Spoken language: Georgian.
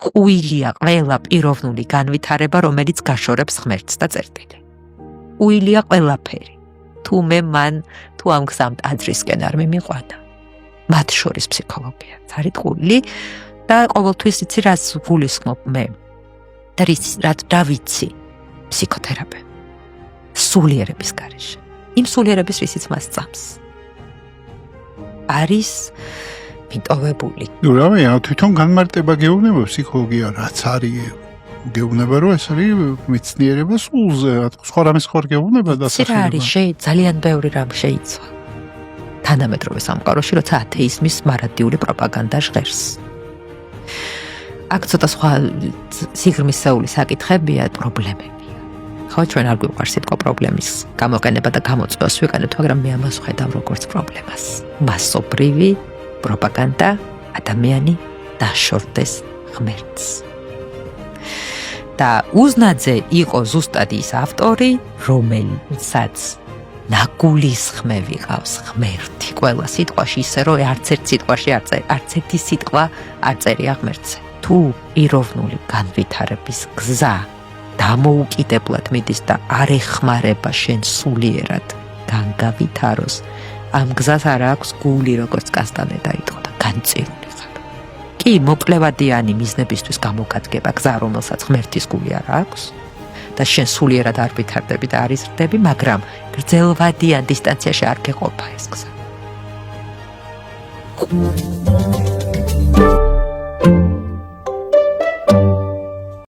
ყვილია ყველა პიროვნული განვითარება, რომელიც გაშორებს ღმერთს და წერტილი. ყვილია ყველაფერი. თუ მე მან თუ ამ გზამ ტაძრისკენ არ მიმიყვანა. მათ შორის ფსიქოლოგიაც არის ყვილი და ყოველთვის იცი რას გულისხმობ მე. და რა ვიცი ფსიქოთერაპევტი. სულიერების გარეშე. იმ სულიერების რისიც მას წამს. არის მიტოვებული. ნუ რა მე თვითონ განმარტება გეუბნება ფსიქოლოგია რაც არის გეუბნება რომ ეს არის მეცნიერება სულზე სხვა რამის ხარ გეუბნება დასახელება. არის ძალიან ბევრი რამ შეიცვა. თანამედროვე სამყაროში როცა ათეიზმის მარადიული პროპაგანდა ჟღერს. აქ ცოტა სხვა სიღრმისეული საკითხებია, პრობლემებია. ხო, ჩვენ არ გვიყვარს სიტყვა პრობლემის გამოყენება და გამოწვევას ვიყენებთ, მაგრამ მე ამას ვხედავ როგორც პრობლემას. მასობრივი პროპაგანდა ადამიანი დაშორდეს ღმერთს. და უზნაძე იყო ზუსტად ის ავტორი, რომელსაც ნაგულისხმე ვიყავს ღმერთი ყველა სიტყვაში, ისე რომ არც ერთ სიტყვაში არც ერთი სიტყვა არ წერია ღმერთზე. თუ პიროვნული განვითარების გზა დამოუკიდებლად მიდის და არ ეხმარება შენ სულიერად განგავითაროს, ამ გზას არ აქვს გული, როგორც კასტანე დაიწყო და განწირული ხარ. კი, მოკლებადიანი მიზნებისთვის გამოგადგება გზა, რომელსაც ღმერთის გული არ აქვს და შენ სულიერად არ ვითარდები და არ იზრდები, მაგრამ გრძელვადიან დისტანციაში არ გეყოფა ეს გზა.